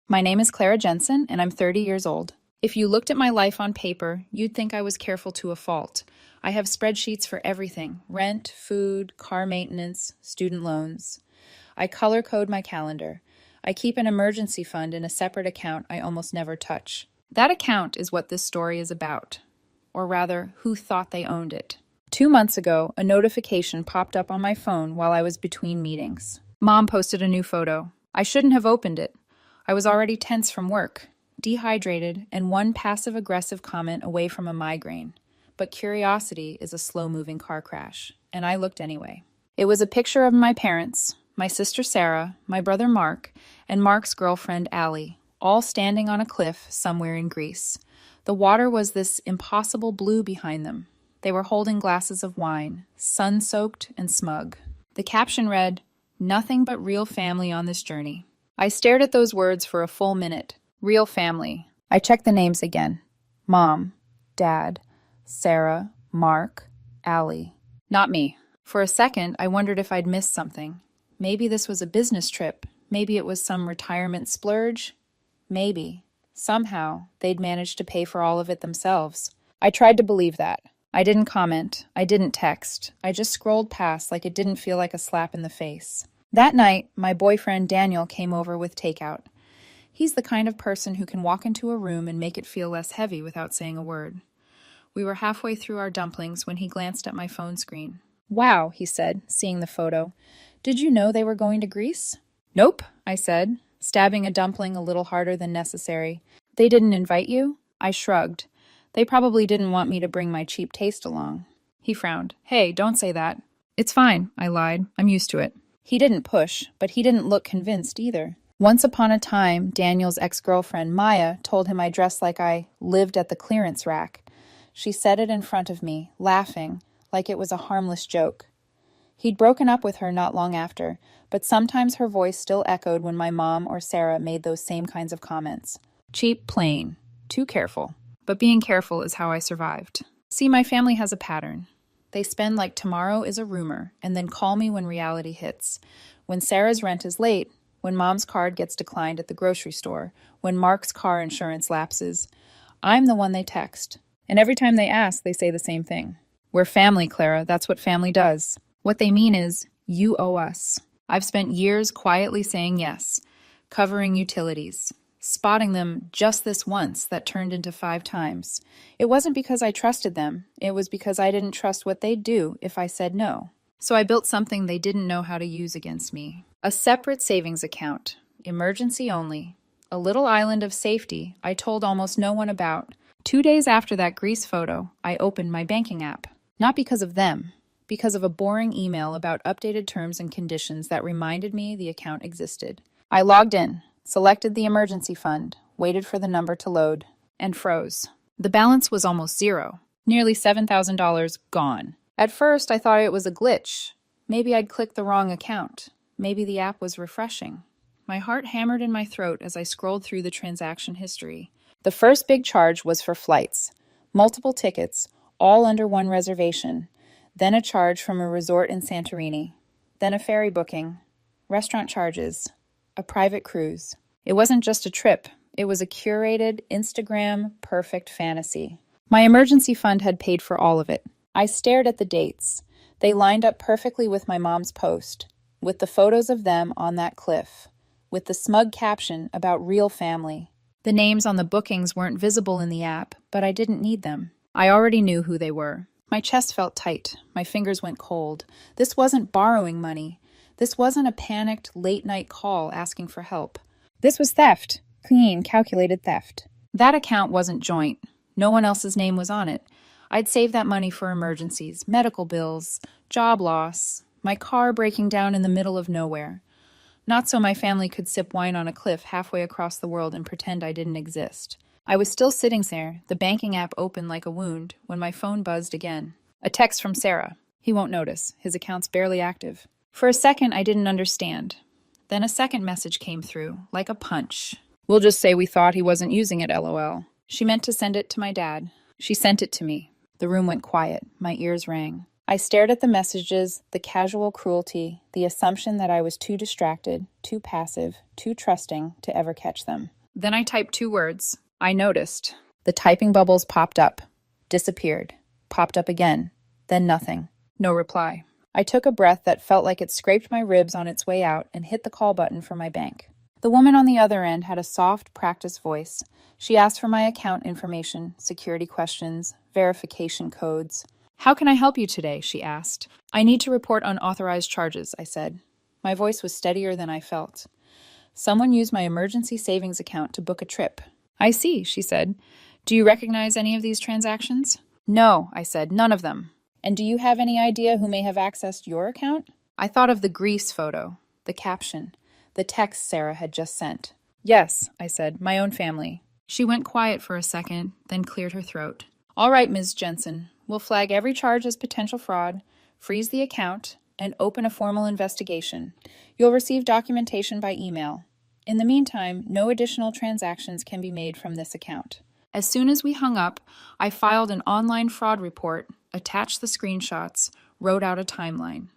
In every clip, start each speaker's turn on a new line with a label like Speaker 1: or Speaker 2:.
Speaker 1: My name is Clara Jensen, and I'm 30 years old. If you looked at my life on paper, you'd think I was careful to a fault. I have spreadsheets for everything: rent, food, car maintenance, student loans. I color code my calendar. I keep an emergency fund in a separate account I almost never touch. That account is what this story is about. Or rather, who thought they owned it. 2 months ago, a notification popped up on my phone while I was between meetings. Mom posted a new photo. I shouldn't have opened it. I was already tense from work, dehydrated, and one passive-aggressive comment away from a migraine. But curiosity is a slow-moving car crash, and I looked anyway. It was a picture of my parents, my sister Sarah, my brother Mark, and Mark's girlfriend Allie, all standing on a cliff somewhere in Greece. The water was this impossible blue behind them. They were holding glasses of wine, sun-soaked and smug. The caption read, "Nothing but real family on this journey." I stared at those words for a full minute. Real family. I checked the names again. Mom, Dad, Sarah, Mark, Allie. Not me. For a second, I wondered if I'd missed something. Maybe this was a business trip. Maybe it was some retirement splurge. Maybe. Somehow, they'd managed to pay for all of it themselves. I tried to believe that. I didn't comment. I didn't text. I just scrolled past like it didn't feel like a slap in the face. That night, my boyfriend Daniel came over with takeout. He's the kind of person who can walk into a room and make it feel less heavy without saying a word. We were halfway through our dumplings when he glanced at my phone screen. "Wow," he said, seeing the photo. "Did you know they were going to Greece?" "Nope," I said, stabbing a dumpling a little harder than necessary. "They didn't invite you?" I shrugged. They probably didn't want me to bring my cheap taste along. He frowned. "Hey, don't say that." "It's fine," I lied. "I'm used to it." He didn't push, but he didn't look convinced either. Once upon a time, Daniel's ex-girlfriend Maya told him I dressed like I lived at the clearance rack. She said it in front of me, laughing, like it was a harmless joke. He'd broken up with her not long after, but sometimes her voice still echoed when my mom or Sarah made those same kinds of comments. Cheap, plain. Too careful. But being careful is how I survived. See, my family has a pattern. They spend like tomorrow is a rumor, and then call me when reality hits. When Sarah's rent is late, when Mom's card gets declined at the grocery store, when Mark's car insurance lapses, I'm the one they text. And every time they ask, they say the same thing. "We're family, Clara. That's what family does." What they mean is, you owe us. I've spent years quietly saying yes, covering utilities, spotting them just this once that turned into 5 times. It wasn't because I trusted them. It was because I didn't trust what they'd do if I said no. So I built something they didn't know how to use against me. A separate savings account, emergency only. A little island of safety I told almost no one about. 2 days after that Greece photo, I opened my banking app. Not because of them, because of a boring email about updated terms and conditions that reminded me the account existed. I logged in, selected the emergency fund, waited for the number to load, and froze. The balance was almost zero. Nearly $7,000 gone. At first, I thought it was a glitch. Maybe I'd clicked the wrong account. Maybe the app was refreshing. My heart hammered in my throat as I scrolled through the transaction history. The first big charge was for flights. Multiple tickets, all under one reservation. Then a charge from a resort in Santorini. Then a ferry booking. Restaurant charges. A private cruise. It wasn't just a trip. It was a curated, Instagram-perfect fantasy. My emergency fund had paid for all of it. I stared at the dates. They lined up perfectly with my mom's post, with the photos of them on that cliff, with the smug caption about real family. The names on the bookings weren't visible in the app, but I didn't need them. I already knew who they were. My chest felt tight. My fingers went cold. This wasn't borrowing money. This wasn't a panicked, late-night call asking for help. This was theft. Clean, calculated theft. That account wasn't joint. No one else's name was on it. I'd saved that money for emergencies, medical bills, job loss, my car breaking down in the middle of nowhere. Not so my family could sip wine on a cliff halfway across the world and pretend I didn't exist. I was still sitting there, the banking app open like a wound, when my phone buzzed again. A text from Sarah. He won't notice. His account's barely active. For a second, I didn't understand. Then a second message came through, like a punch. "We'll just say we thought he wasn't using it, LOL." She meant to send it to my dad. She sent it to me. The room went quiet. My ears rang. I stared at the messages, the casual cruelty, the assumption that I was too distracted, too passive, too trusting to ever catch them. Then I typed 2 words. I noticed. The typing bubbles popped up, disappeared, popped up again, then nothing. No reply. I took a breath that felt like it scraped my ribs on its way out and hit the call button for my bank. The woman on the other end had a soft, practiced voice. She asked for my account information, security questions, verification codes. "How can I help you today?" she asked. "I need to report unauthorized charges," I said. My voice was steadier than I felt. "Someone used my emergency savings account to book a trip." "I see," she said. "Do you recognize any of these transactions?" "No," I said, "none of them." "And do you have any idea who may have accessed your account?" I thought of the Greece photo, the caption, the text Sarah had just sent. "Yes," I said, "my own family." She went quiet for a second, then cleared her throat. "All right, Ms. Jensen, we'll flag every charge as potential fraud, freeze the account, and open a formal investigation. You'll receive documentation by email. In the meantime, no additional transactions can be made from this account." As soon as we hung up, I filed an online fraud report, attached the screenshots, wrote out a timeline.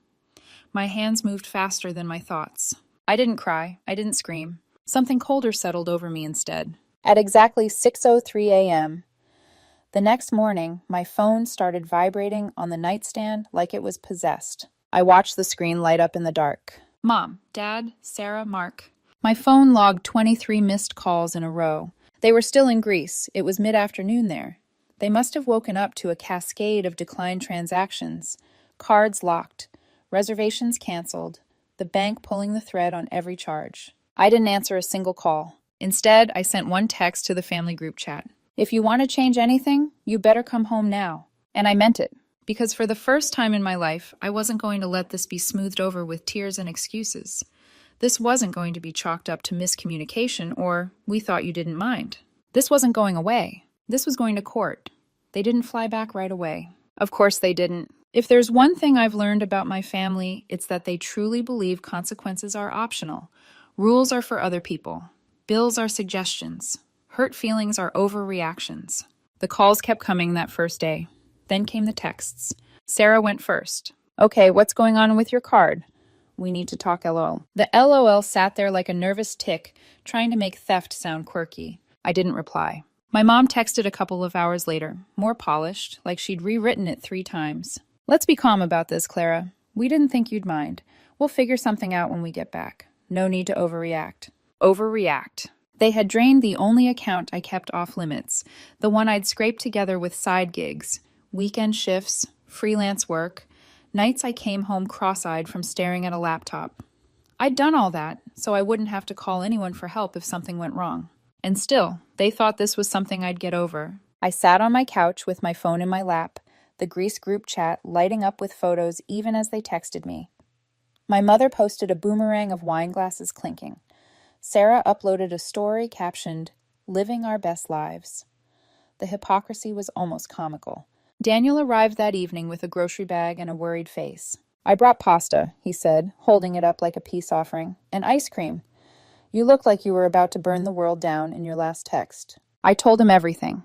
Speaker 1: My hands moved faster than my thoughts. I didn't cry. I didn't scream. Something colder settled over me instead. At exactly 6:03 a.m., the next morning, my phone started vibrating on the nightstand like it was possessed. I watched the screen light up in the dark. Mom, Dad, Sarah, Mark. My phone logged 23 missed calls in a row. They were still in Greece. It was mid-afternoon there. They must have woken up to a cascade of declined transactions. Cards locked. Reservations canceled. The bank pulling the thread on every charge. I didn't answer a single call. Instead, I sent one text to the family group chat. "If you want to change anything, you better come home now." And I meant it, because for the first time in my life, I wasn't going to let this be smoothed over with tears and excuses. This wasn't going to be chalked up to miscommunication or "we thought you didn't mind." This wasn't going away. This was going to court. They didn't fly back right away. Of course they didn't. If there's one thing I've learned about my family, it's that they truly believe consequences are optional. Rules are for other people. Bills are suggestions. Hurt feelings are overreactions. The calls kept coming that first day. Then came the texts. Sarah went first. "Okay, what's going on with your card? We need to talk LOL." The LOL sat there like a nervous tick, trying to make theft sound quirky. I didn't reply. My mom texted a couple of hours later, more polished, like she'd rewritten it 3 times. "Let's be calm about this, Clara. We didn't think you'd mind. We'll figure something out when we get back. No need to overreact." Overreact. They had drained the only account I kept off limits, the one I'd scraped together with side gigs, weekend shifts, freelance work, nights I came home cross-eyed from staring at a laptop. I'd done all that, so I wouldn't have to call anyone for help if something went wrong. And still, they thought this was something I'd get over. I sat on my couch with my phone in my lap, the Greece group chat lighting up with photos even as they texted me. My mother posted a boomerang of wine glasses clinking. Sarah uploaded a story captioned, "Living Our Best Lives." The hypocrisy was almost comical. Daniel arrived that evening with a grocery bag and a worried face. "I brought pasta," he said, holding it up like a peace offering, "and ice cream. You look like you were about to burn the world down in your last text." I told him everything.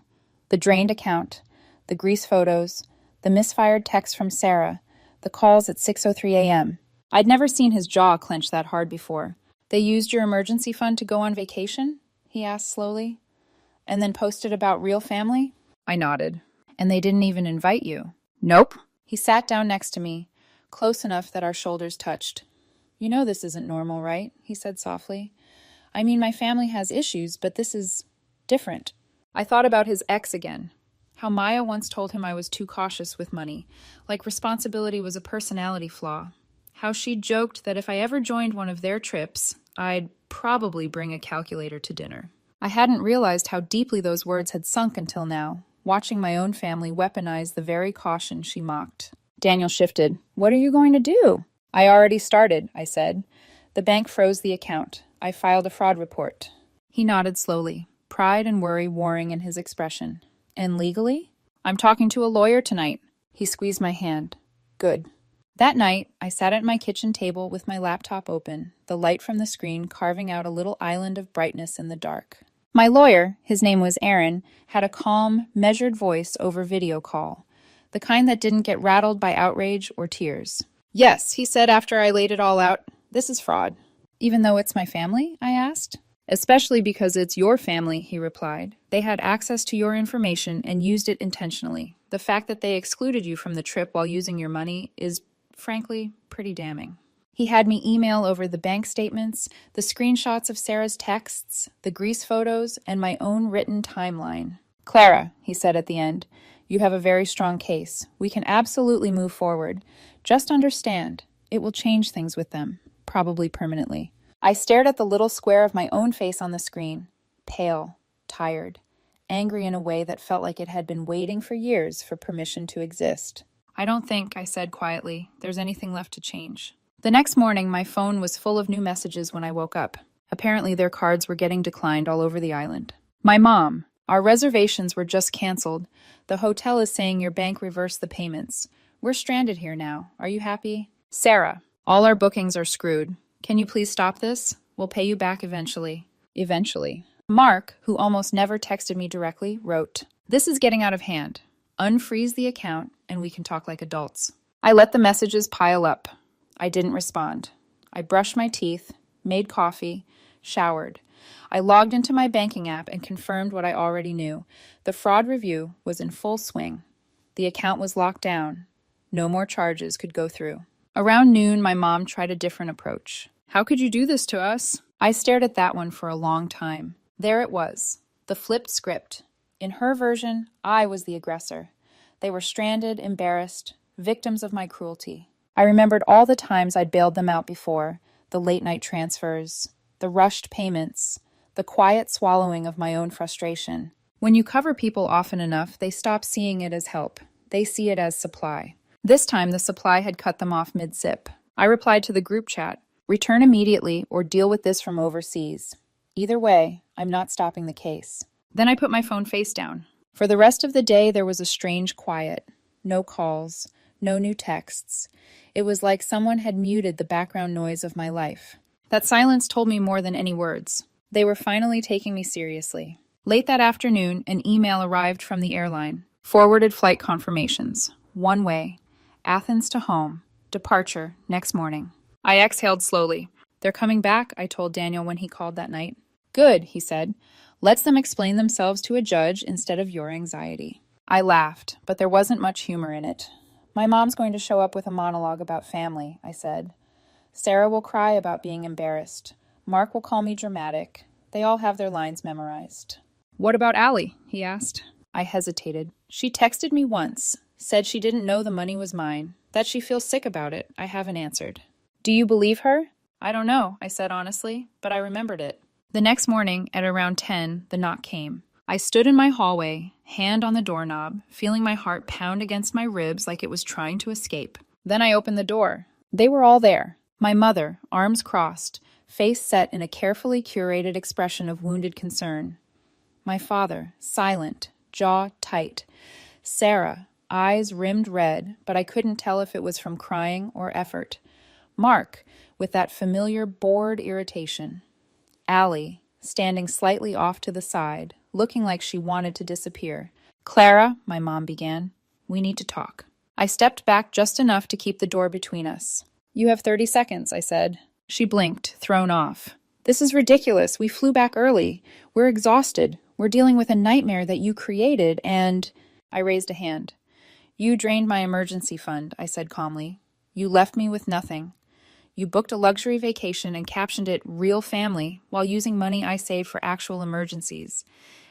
Speaker 1: The drained account, the Greece photos, the misfired text from Sarah, the calls at 6:03 a.m. I'd never seen his jaw clench that hard before. "They used your emergency fund to go on vacation?" he asked slowly. "And then posted about real family?" I nodded. "And they didn't even invite you?" "Nope." He sat down next to me, close enough that our shoulders touched. "You know this isn't normal, right?" he said softly. "I mean, my family has issues, but this is different." I thought about his ex again. How Maya once told him I was too cautious with money, like responsibility was a personality flaw. How she joked that if I ever joined one of their trips, I'd probably bring a calculator to dinner. I hadn't realized how deeply those words had sunk until now, watching my own family weaponize the very caution she mocked. Daniel shifted. "What are you going to do?" "I already started," I said. "The bank froze the account. I filed a fraud report." He nodded slowly, pride and worry warring in his expression. "And legally?" "I'm talking to a lawyer tonight." He squeezed my hand. "Good." That night, I sat at my kitchen table with my laptop open, the light from the screen carving out a little island of brightness in the dark. My lawyer, his name was Aaron, had a calm, measured voice over video call. the kind that didn't get rattled by outrage or tears. Yes, he said after I laid it all out, this is fraud. Even though it's my family? I asked. Especially because it's your family, he replied. They had access to your information and used it intentionally. The fact that they excluded you from the trip while using your money is, frankly, pretty damning. He had me email over the bank statements, the screenshots of Sarah's texts, the Greece photos, and my own written timeline. Clara, he said at the end, you have a very strong case. We can absolutely move forward. Just understand, it will change things with them, probably permanently. I stared at the little square of my own face on the screen, pale, tired, angry in a way that felt like it had been waiting for years for permission to exist. I don't think, I said quietly, there's anything left to change. The next morning, my phone was full of new messages when I woke up. Apparently, their cards were getting declined all over the island. My mom, our reservations were just canceled. The hotel is saying your bank reversed the payments. We're stranded here now. Are you happy? Sarah, all our bookings are screwed. Can you please stop this? We'll pay you back eventually. Eventually. Mark, who almost never texted me directly, wrote, this is getting out of hand. Unfreeze the account and we can talk like adults. I let the messages pile up. I didn't respond. I brushed my teeth, made coffee, showered. I logged into my banking app and confirmed what I already knew. The fraud review was in full swing. The account was locked down. No more charges could go through. Around noon, my mom tried a different approach. How could you do this to us? I stared at that one for a long time. There it was, the flipped script. In her version, I was the aggressor. They were stranded, embarrassed, victims of my cruelty. I remembered all the times I'd bailed them out before, the late-night transfers, the rushed payments, the quiet swallowing of my own frustration. When you cover people often enough, they stop seeing it as help. They see it as supply. This time, the supply had cut them off mid-zip. I replied to the group chat, return immediately or deal with this from overseas. Either way, I'm not stopping the case. Then I put my phone face down. For the rest of the day, there was a strange quiet. No calls, no new texts. It was like someone had muted the background noise of my life. That silence told me more than any words. They were finally taking me seriously. Late that afternoon, an email arrived from the airline. Forwarded flight confirmations. One way. Athens to home. Departure next morning. I exhaled slowly. They're coming back, I told Daniel when he called that night. Good, he said. Lets them explain themselves to a judge instead of your anxiety. I laughed, but there wasn't much humor in it. My mom's going to show up with a monologue about family, I said. Sarah will cry about being embarrassed. Mark will call me dramatic. They all have their lines memorized. What about Allie? He asked. I hesitated. She texted me once, said she didn't know the money was mine, that she feels sick about it. I haven't answered. Do you believe her? I don't know, I said honestly, but I remembered it. The next morning, at around 10, the knock came. I stood in my hallway, hand on the doorknob, feeling my heart pound against my ribs like it was trying to escape. Then I opened the door. They were all there. My mother, arms crossed, face set in a carefully curated expression of wounded concern. My father, silent, jaw tight. Sarah, eyes rimmed red, but I couldn't tell if it was from crying or effort. Mark, with that familiar bored irritation. Allie, standing slightly off to the side, looking like she wanted to disappear. Clara, my mom began, we need to talk. I stepped back just enough to keep the door between us. You have 30 seconds, I said. She blinked, thrown off. This is ridiculous. We flew back early. We're exhausted. We're dealing with a nightmare that you created, and... I raised a hand. You drained my emergency fund, I said calmly. You left me with nothing. You booked a luxury vacation and captioned it Real Family while using money I saved for actual emergencies.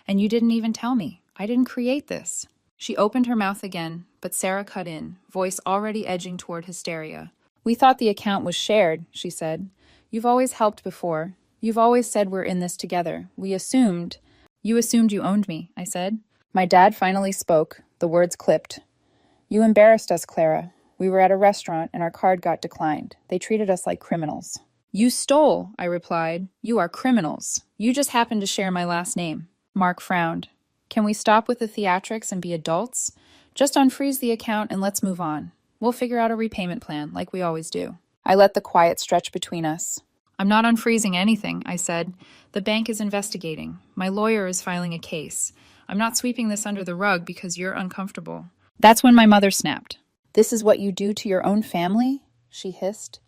Speaker 1: And you didn't even tell me. I didn't create this. She opened her mouth again, but Sarah cut in, voice already edging toward hysteria. We thought the account was shared, she said. You've always helped before. You've always said we're in this together. We assumed... You assumed you owned me, I said. My dad finally spoke. The words clipped. You embarrassed us, Clara. We were at a restaurant and our card got declined. They treated us like criminals. You stole, I replied. You are criminals. You just happened to share my last name. Mark frowned. Can we stop with the theatrics and be adults? Just unfreeze the account and let's move on. We'll figure out a repayment plan, like we always do. I let the quiet stretch between us. I'm not unfreezing anything, I said. The bank is investigating. My lawyer is filing a case. I'm not sweeping this under the rug because you're uncomfortable. That's when my mother snapped. "This is what you do to your own family?" she hissed.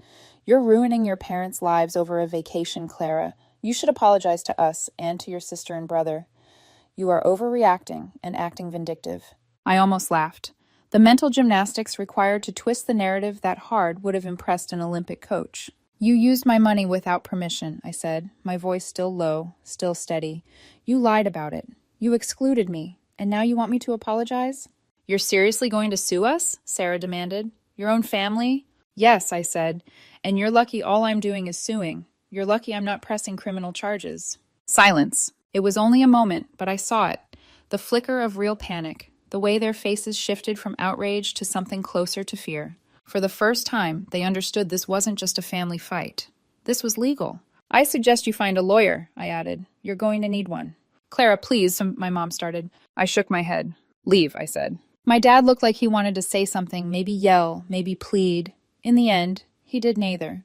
Speaker 1: "You're ruining your parents' lives over a vacation, Clara. You should apologize to us and to your sister and brother. You are overreacting and acting vindictive." I almost laughed. The mental gymnastics required to twist the narrative that hard would have impressed an Olympic coach. "You used my money without permission," I said, my voice still low, still steady. "You lied about it. You excluded me, and now you want me to apologize?" "You're seriously going to sue us?" Sarah demanded. "Your own family?" "Yes," I said, "and you're lucky all I'm doing is suing. You're lucky I'm not pressing criminal charges." Silence. It was only a moment, but I saw it. The flicker of real panic, the way their faces shifted from outrage to something closer to fear. For the first time, they understood this wasn't just a family fight. This was legal. "I suggest you find a lawyer," I added. "You're going to need one." "Clara, please," my mom started. I shook my head. "Leave," I said. My dad looked like he wanted to say something, maybe yell, maybe plead. In the end, he did neither.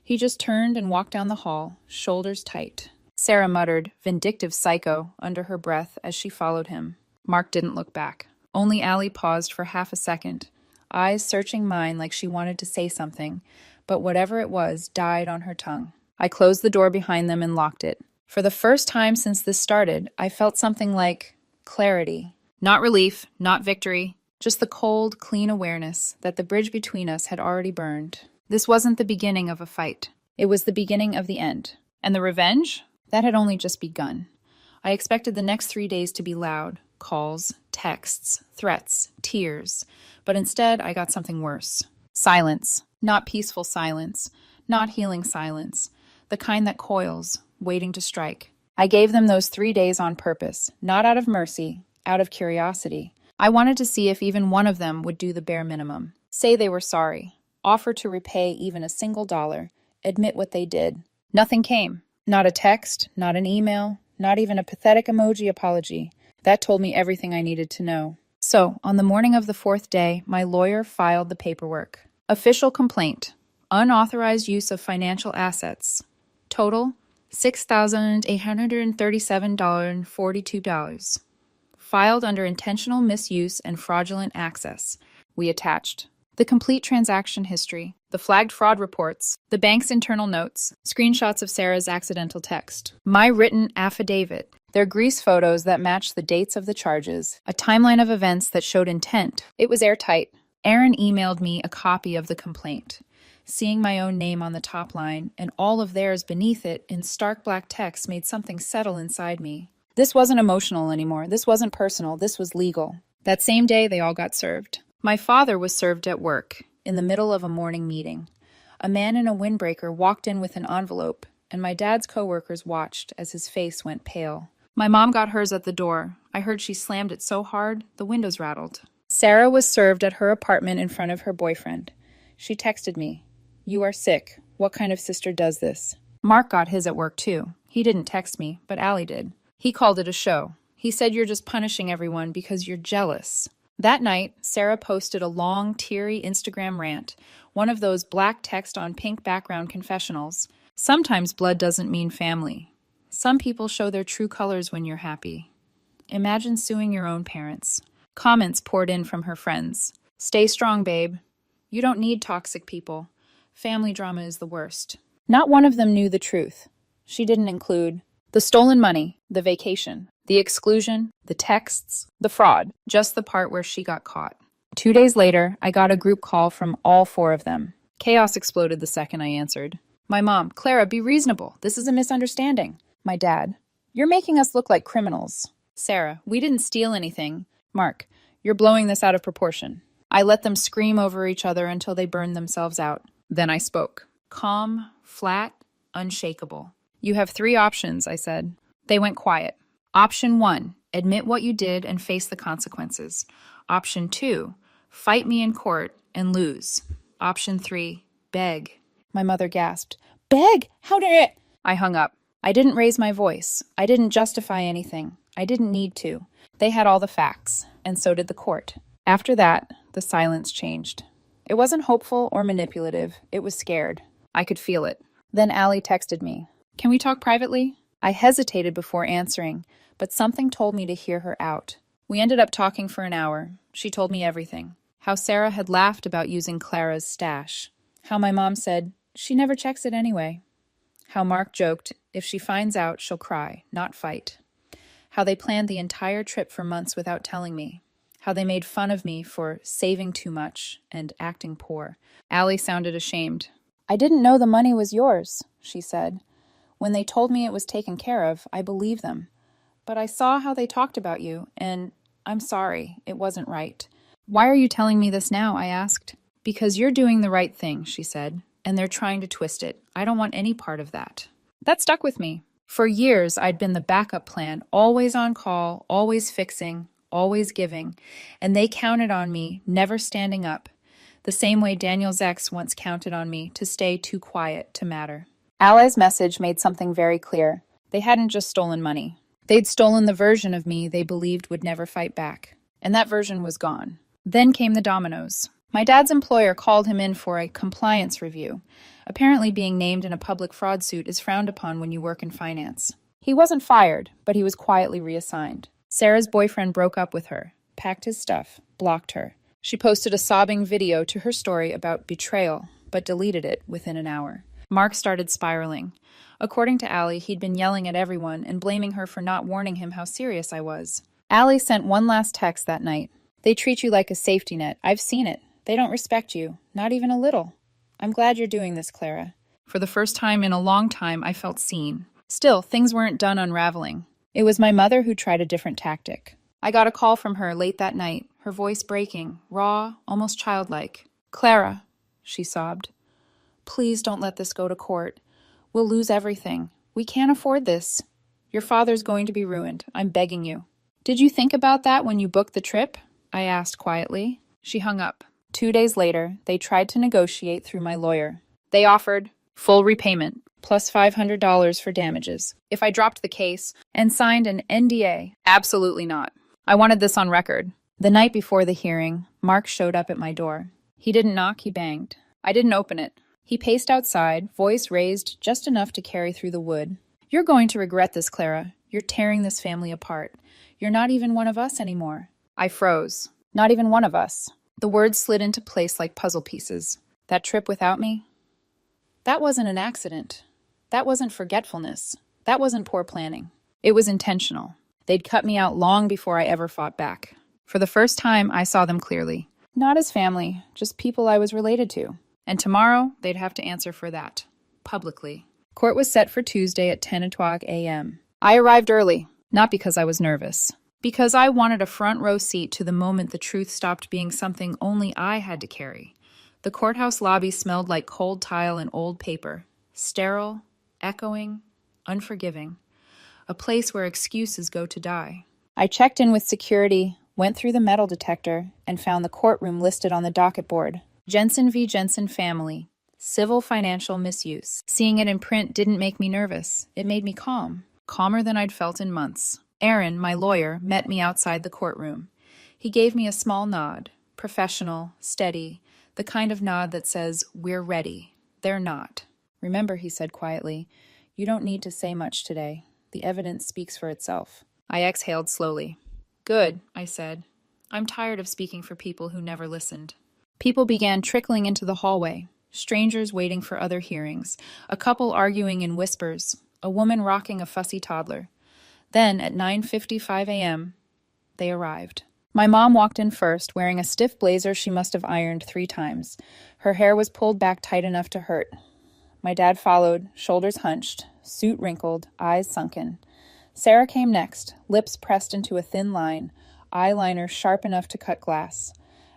Speaker 1: He just turned and walked down the hall, shoulders tight. Sarah muttered, "Vindictive psycho," under her breath as she followed him. Mark didn't look back. Only Allie paused for half a second, eyes searching mine like she wanted to say something, but whatever it was died on her tongue. I closed the door behind them and locked it. For the first time since this started, I felt something like clarity. Not relief, not victory, just the cold, clean awareness that the bridge between us had already burned. This wasn't the beginning of a fight. It was the beginning of the end. And the revenge? That had only just begun. I expected the next 3 days to be loud. Calls, texts, threats, tears. But instead, I got something worse. Silence. Not peaceful silence. Not healing silence. The kind that coils, waiting to strike. I gave them those 3 days on purpose, not out of mercy, out of curiosity. I wanted to see if even one of them would do the bare minimum. Say they were sorry. Offer to repay even a single dollar. Admit what they did. Nothing came. Not a text, not an email, not even a pathetic emoji apology. That told me everything I needed to know. So, on the morning of the 4th day, my lawyer filed the paperwork. Official complaint. Unauthorized use of financial assets. Total, $6,837.42. Filed under intentional misuse and fraudulent access. We attached the complete transaction history, the flagged fraud reports, the bank's internal notes, screenshots of Sarah's accidental text, my written affidavit, their grease photos that matched the dates of the charges, a timeline of events that showed intent. It was airtight. Aaron emailed me a copy of the complaint. Seeing my own name on the top line and all of theirs beneath it in stark black text made something settle inside me. This wasn't emotional anymore. This wasn't personal. This was legal. That same day, they all got served. My father was served at work, in the middle of a morning meeting. A man in a windbreaker walked in with an envelope, and my dad's coworkers watched as his face went pale. My mom got hers at the door. I heard she slammed it so hard, the windows rattled. Sarah was served at her apartment in front of her boyfriend. She texted me, "You are sick. What kind of sister does this?" Mark got his at work too. He didn't text me, but Allie did. He called it a show. He said you're just punishing everyone because you're jealous. That night, Sarah posted a long, teary Instagram rant, one of those black text on pink background confessionals. Sometimes blood doesn't mean family. Some people show their true colors when you're happy. Imagine suing your own parents. Comments poured in from her friends. "Stay strong, babe. You don't need toxic people. Family drama is the worst." Not one of them knew the truth. She didn't include the stolen money, the vacation, the exclusion, the texts, the fraud, just the part where she got caught. 2 days later, I got a group call from all 4 of them. Chaos exploded the second I answered. My mom, "Clara, be reasonable. This is a misunderstanding." My dad, "You're making us look like criminals." Sarah, "We didn't steal anything." Mark, "You're blowing this out of proportion." I let them scream over each other until they burned themselves out. Then I spoke. Calm, flat, unshakable. "You have 3 options," I said. They went quiet. Option 1, admit what you did and face the consequences. Option 2, fight me in court and lose. Option 3, beg. My mother gasped, "Beg? How did it?" I hung up. I didn't raise my voice. I didn't justify anything. I didn't need to. They had all the facts, and so did the court. After that, the silence changed. It wasn't hopeful or manipulative. It was scared. I could feel it. Then Allie texted me. "Can we talk privately?" I hesitated before answering, but something told me to hear her out. We ended up talking for an hour. She told me everything. How Sarah had laughed about using Clara's stash. How my mom said, she never checks it anyway. How Mark joked, if she finds out, she'll cry, not fight. How they planned the entire trip for months without telling me. How they made fun of me for saving too much and acting poor. Allie sounded ashamed. I didn't know the money was yours, she said. When they told me it was taken care of, I believed them. But I saw how they talked about you, and I'm sorry, it wasn't right. Why are you telling me this now? I asked. Because you're doing the right thing, she said, and they're trying to twist it. I don't want any part of that. That stuck with me. For years, I'd been the backup plan, always on call, always fixing, always giving, and they counted on me, never standing up, the same way Daniel's ex once counted on me to stay too quiet to matter. Allie's message made something very clear. They hadn't just stolen money. They'd stolen the version of me they believed would never fight back. And that version was gone. Then came the dominoes. My dad's employer called him in for a compliance review. Apparently being named in a public fraud suit is frowned upon when you work in finance. He wasn't fired, but he was quietly reassigned. Sarah's boyfriend broke up with her, packed his stuff, blocked her. She posted a sobbing video to her story about betrayal, but deleted it within an hour. Mark started spiraling. According to Allie, he'd been yelling at everyone and blaming her for not warning him how serious I was. Allie sent one last text that night. They treat you like a safety net. I've seen it. They don't respect you, not even a little. I'm glad you're doing this, Clara. For the first time in a long time, I felt seen. Still, things weren't done unraveling. It was my mother who tried a different tactic. I got a call from her late that night, her voice breaking, raw, almost childlike. Clara, she sobbed. Please don't let this go to court. We'll lose everything. We can't afford this. Your father's going to be ruined. I'm begging you. Did you think about that when you booked the trip? I asked quietly. She hung up. 2 days later, they tried to negotiate through my lawyer. They offered full repayment, plus $500 for damages, if I dropped the case and signed an NDA. Absolutely not. I wanted this on record. The night before the hearing, Mark showed up at my door. He didn't knock, he banged. I didn't open it. He paced outside, voice raised just enough to carry through the wood. You're going to regret this, Clara. You're tearing this family apart. You're not even one of us anymore. I froze. Not even one of us. The words slid into place like puzzle pieces. That trip without me? That wasn't an accident. That wasn't forgetfulness. That wasn't poor planning. It was intentional. They'd cut me out long before I ever fought back. For the first time, I saw them clearly. Not as family, just people I was related to. And tomorrow, they'd have to answer for that. Publicly. Court was set for Tuesday at 10 o'clock a.m. I arrived early, not because I was nervous. Because I wanted a front row seat to the moment the truth stopped being something only I had to carry. The courthouse lobby smelled like cold tile and old paper. Sterile, echoing, unforgiving. A place where excuses go to die. I checked in with security, went through the metal detector, and found the courtroom listed on the docket board. Jensen v. Jensen Family. Civil financial misuse. Seeing it in print didn't make me nervous. It made me calm. Calmer than I'd felt in months. Aaron, my lawyer, met me outside the courtroom. He gave me a small nod. Professional, steady. The kind of nod that says, we're ready. They're not. Remember, he said quietly, you don't need to say much today. The evidence speaks for itself. I exhaled slowly. Good, I said. I'm tired of speaking for people who never listened. People began trickling into the hallway. Strangers waiting for other hearings. A couple arguing in whispers. A woman rocking a fussy toddler. Then, at 9:55 a.m., they arrived. My mom walked in first, wearing a stiff blazer she must have ironed 3 times. Her hair was pulled back tight enough to hurt. My dad followed, shoulders hunched, suit wrinkled, eyes sunken. Sarah came next, lips pressed into a thin line, eyeliner sharp enough to cut glass.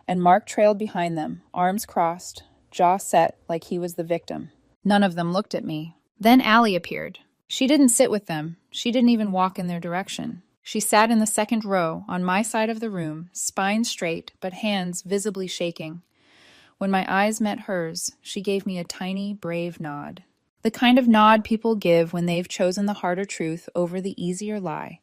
Speaker 1: And Mark trailed behind them, arms crossed, jaw set like he was the victim. None of them looked at me. Then Allie appeared. She didn't sit with them. She didn't even walk in their direction. She sat in the second row, on my side of the room, spine straight, but hands visibly shaking. When my eyes met hers, she gave me a tiny, brave nod. The kind of nod people give when they've chosen the harder truth over the easier lie.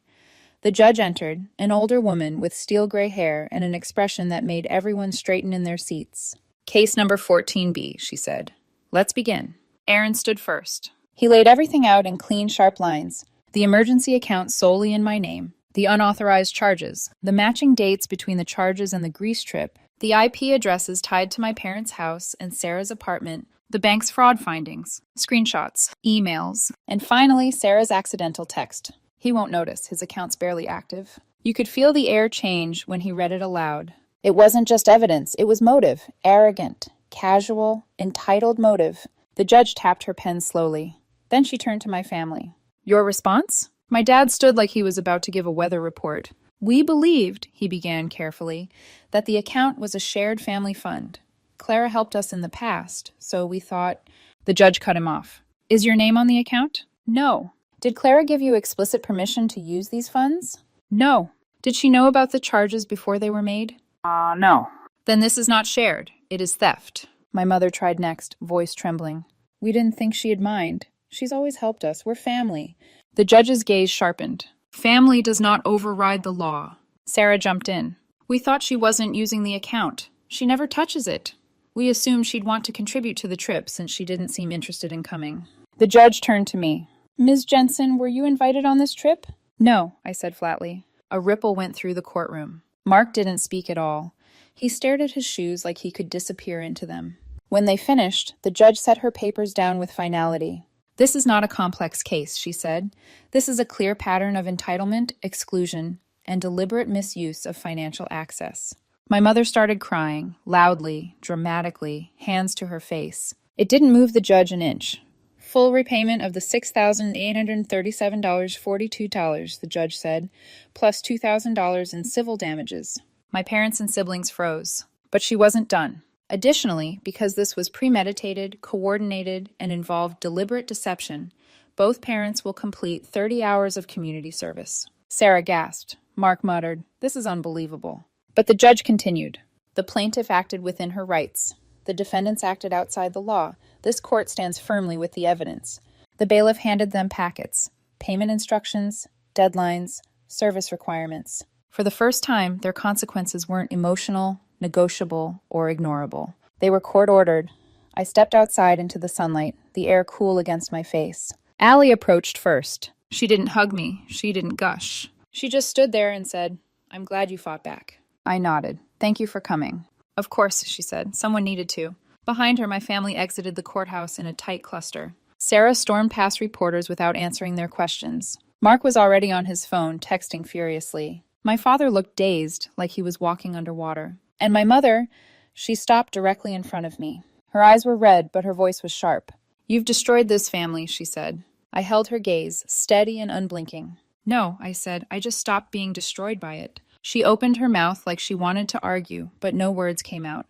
Speaker 1: The judge entered, an older woman with steel gray hair and an expression that made everyone straighten in their seats. Case number 14B, she said. Let's begin. Aaron stood first. He laid everything out in clean, sharp lines. The emergency account solely in my name. the unauthorized charges, the matching dates between the charges and the Greece trip, the IP addresses tied to my parents' house and Sarah's apartment, the bank's fraud findings, screenshots, emails, and finally, Sarah's accidental text. He won't notice, his account's barely active. You could feel the air change when he read it aloud. It wasn't just evidence, it was motive. Arrogant, casual, entitled motive. The judge tapped her pen slowly. Then she turned to my family. Your response? My dad stood like he was about to give a weather report. We believed, he began carefully, that the account was a shared family fund. Clara helped us in the past, so we thought... The judge cut him off. Is your name on the account? No. Did Clara give you explicit permission to use these funds? No. Did she know about the charges before they were made? No. Then this is not shared. It is theft. My mother tried next, voice trembling. We didn't think she'd mind. She's always helped us. We're family. The judge's gaze sharpened. Family does not override the law. Sarah jumped in. We thought she wasn't using the account. She never touches it. We assumed she'd want to contribute to the trip since she didn't seem interested in coming. The judge turned to me. Ms. Jensen, were you invited on this trip? No, I said flatly. A ripple went through the courtroom. Mark didn't speak at all. He stared at his shoes like he could disappear into them. When they finished, the judge set her papers down with finality. This is not a complex case, she said. This is a clear pattern of entitlement, exclusion, and deliberate misuse of financial access. My mother started crying, loudly, dramatically, hands to her face. It didn't move the judge an inch. Full repayment of the $6,837.42, the judge said, plus $2,000 in civil damages. My parents and siblings froze. But she wasn't done. Additionally, because this was premeditated, coordinated, and involved deliberate deception, both parents will complete 30 hours of community service. Sarah gasped. Mark muttered, "This is unbelievable." But the judge continued. The plaintiff acted within her rights. The defendants acted outside the law. This court stands firmly with the evidence. The bailiff handed them packets, payment instructions, deadlines, service requirements. For the first time, their consequences weren't emotional, negotiable, or ignorable. They were court-ordered. I stepped outside into the sunlight, the air cool against my face. Allie approached first. She didn't hug me. She didn't gush. She just stood there and said, "I'm glad you fought back." I nodded. "Thank you for coming." "Of course," she said. "Someone needed to." Behind her, my family exited the courthouse in a tight cluster. Sarah stormed past reporters without answering their questions. Mark was already on his phone, texting furiously. My father looked dazed, like he was walking underwater. And my mother, she stopped directly in front of me. Her eyes were red, but her voice was sharp. "You've destroyed this family," she said. I held her gaze, steady and unblinking. "No," I said. "I just stopped being destroyed by it." She opened her mouth like she wanted to argue, but no words came out.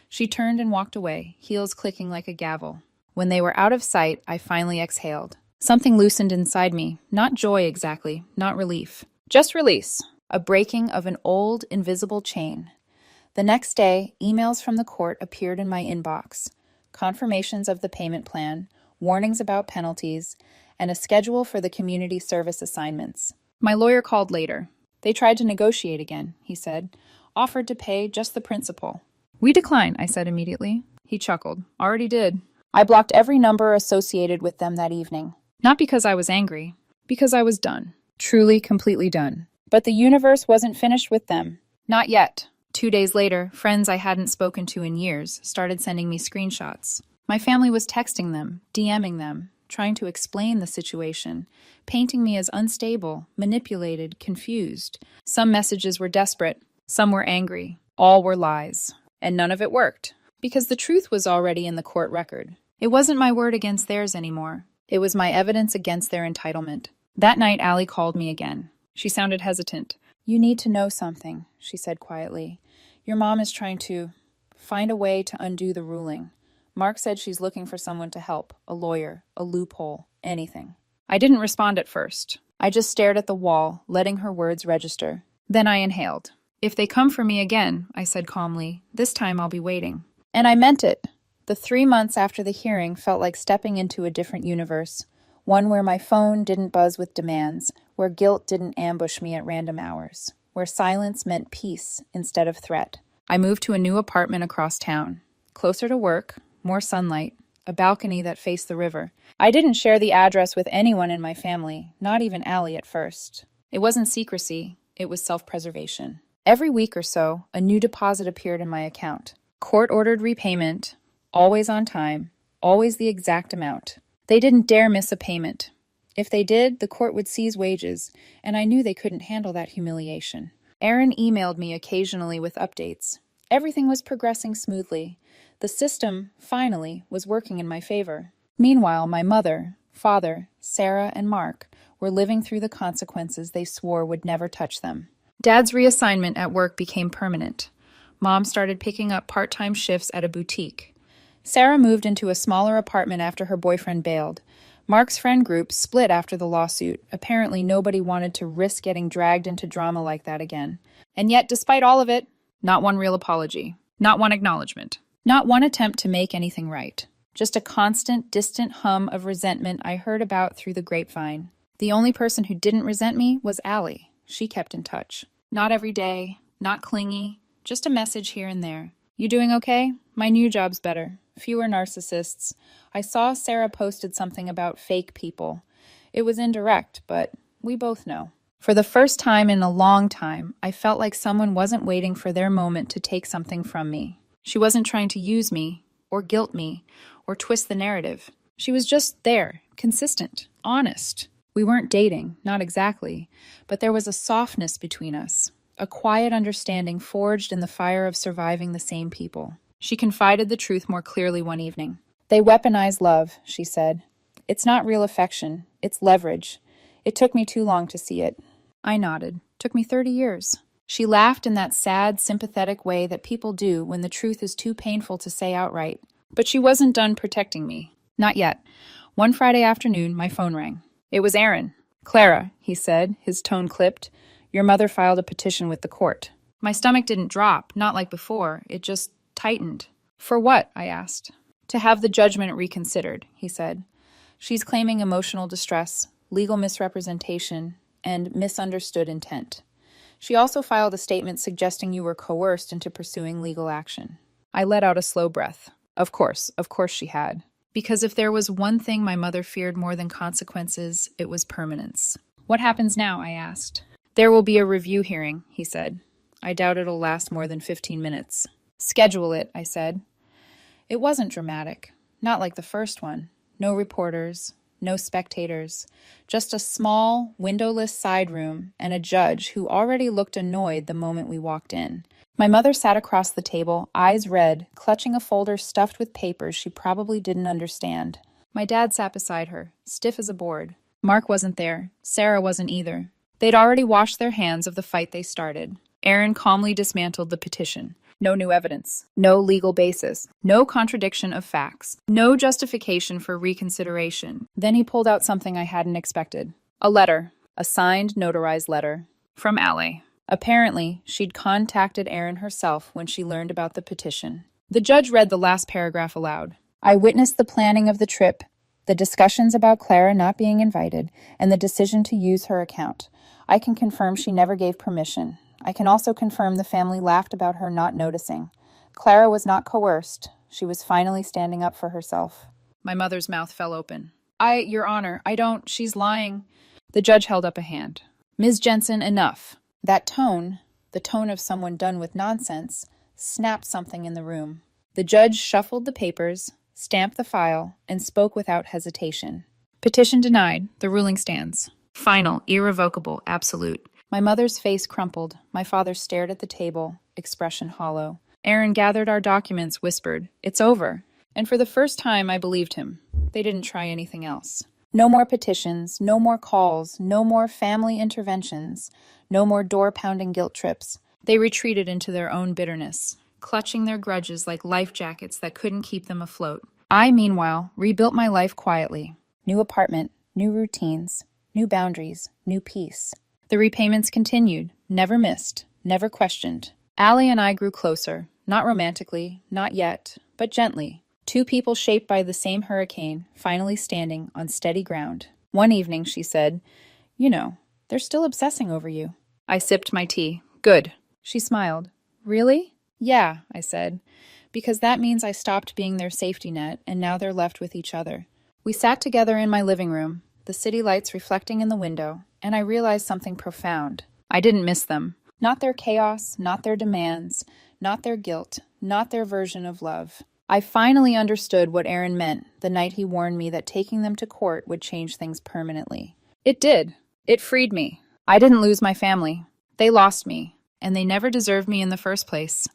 Speaker 1: She turned and walked away, heels clicking like a gavel. When they were out of sight, I finally exhaled. Something loosened inside me. Not joy exactly, not relief. Just release. A breaking of an old, invisible chain. The next day, emails from the court appeared in my inbox. Confirmations of the payment plan, warnings about penalties, and a schedule for the community service assignments. My lawyer called later. They tried to negotiate again, he said. Offered to pay just the principal. "We decline," I said immediately. He chuckled. "Already did." I blocked every number associated with them that evening. Not because I was angry, because I was done. Truly, completely done. But the universe wasn't finished with them. Not yet. 2 days later, friends I hadn't spoken to in years started sending me screenshots. My family was texting them, DMing them, trying to explain the situation, painting me as unstable, manipulated, confused. Some messages were desperate, some were angry. All were lies. And none of it worked, because the truth was already in the court record. It wasn't my word against theirs anymore. It was my evidence against their entitlement. That night, Allie called me again. She sounded hesitant. "You need to know something," she said quietly. "Your mom is trying to find a way to undo the ruling. Mark said she's looking for someone to help, a lawyer, a loophole, anything." I didn't respond at first. I just stared at the wall, letting her words register. Then I inhaled. "If they come for me again," I said calmly, "this time I'll be waiting." And I meant it. The 3 months after the hearing felt like stepping into a different universe. One where my phone didn't buzz with demands, where guilt didn't ambush me at random hours, where silence meant peace instead of threat. I moved to a new apartment across town. Closer to work, more sunlight, a balcony that faced the river. I didn't share the address with anyone in my family, not even Allie at first. It wasn't secrecy, it was self-preservation. Every week or so, a new deposit appeared in my account. Court-ordered repayment, always on time, always the exact amount. They didn't dare miss a payment. If they did, the court would seize wages, and I knew they couldn't handle that humiliation. Aaron emailed me occasionally with updates. Everything was progressing smoothly. The system, finally, was working in my favor. Meanwhile, my mother, father, Sarah, and Mark were living through the consequences they swore would never touch them. Dad's reassignment at work became permanent. Mom started picking up part-time shifts at a boutique. Sarah moved into a smaller apartment after her boyfriend bailed. Mark's friend group split after the lawsuit. Apparently nobody wanted to risk getting dragged into drama like that again. And yet, despite all of it, not one real apology. Not one acknowledgement. Not one attempt to make anything right. Just a constant, distant hum of resentment I heard about through the grapevine. The only person who didn't resent me was Allie. She kept in touch. Not every day, not clingy, just a message here and there. You doing okay? My new job's better. Fewer narcissists. I saw Sarah posted something about fake people. It was indirect, but we both know. For the first time in a long time, I felt like someone wasn't waiting for their moment to take something from me. She wasn't trying to use me, or guilt me, or twist the narrative. She was just there, consistent, honest. We weren't dating, not exactly, but there was a softness between us, a quiet understanding forged in the fire of surviving the same people. She confided the truth more clearly one evening. They weaponize love, she said. It's not real affection, it's leverage. It took me too long to see it. I nodded. Took me 30 years. She laughed in that sad, sympathetic way that people do when the truth is too painful to say outright. But she wasn't done protecting me. Not yet. One Friday afternoon, my phone rang. It was Aaron. Clara, he said, his tone clipped. Your mother filed a petition with the court. My stomach didn't drop, not like before. It just tightened. For what? I asked. To have the judgment reconsidered, he said. She's claiming emotional distress, legal misrepresentation, and misunderstood intent. She also filed a statement suggesting you were coerced into pursuing legal action. I let out a slow breath. Of course she had. Because if there was one thing my mother feared more than consequences, it was permanence. What happens now? I asked. There will be a review hearing, he said. I doubt it'll last more than 15 minutes. Schedule it, I said. It wasn't dramatic. Not like the first one. No reporters, no spectators. Just a small, windowless side room and a judge who already looked annoyed the moment we walked in. My mother sat across the table, eyes red, clutching a folder stuffed with papers she probably didn't understand. My dad sat beside her, stiff as a board. Mark wasn't there. Sarah wasn't either. They'd already washed their hands of the fight they started. Aaron calmly dismantled the petition. No new evidence. No legal basis. No contradiction of facts. No justification for reconsideration. Then he pulled out something I hadn't expected. A letter. A signed, notarized letter. From Allie. Apparently, she'd contacted Aaron herself when she learned about the petition. The judge read the last paragraph aloud. I witnessed the planning of the trip, the discussions about Clara not being invited, and the decision to use her account. I can confirm she never gave permission. I can also confirm the family laughed about her not noticing. Clara was not coerced. She was finally standing up for herself. My mother's mouth fell open. Your Honor, she's lying. The judge held up a hand. Ms. Jensen, enough. That tone, the tone of someone done with nonsense, snapped something in the room. The judge shuffled the papers, stamped the file, and spoke without hesitation. Petition denied. The ruling stands. Final, irrevocable, absolute. My mother's face crumpled. My father stared at the table, expression hollow. Aaron gathered our documents, whispered, It's over. And for the first time, I believed him. They didn't try anything else. No more petitions, no more calls, no more family interventions, no more door-pounding guilt trips. They retreated into their own bitterness, clutching their grudges like life jackets that couldn't keep them afloat. I, meanwhile, rebuilt my life quietly. New apartment, new routines, new boundaries, new peace. The repayments continued, never missed, never questioned. Allie and I grew closer, not romantically, not yet, but gently. Two people shaped by the same hurricane, finally standing on steady ground. One evening, she said, they're still obsessing over you. I sipped my tea. Good. She smiled. Really? Yeah, I said, because that means I stopped being their safety net, and now they're left with each other. We sat together in my living room, the city lights reflecting in the window, and I realized something profound. I didn't miss them. Not their chaos, not their demands, not their guilt, not their version of love. I finally understood what Aaron meant the night he warned me that taking them to court would change things permanently. It did. It freed me. I didn't lose my family. They lost me, and they never deserved me in the first place.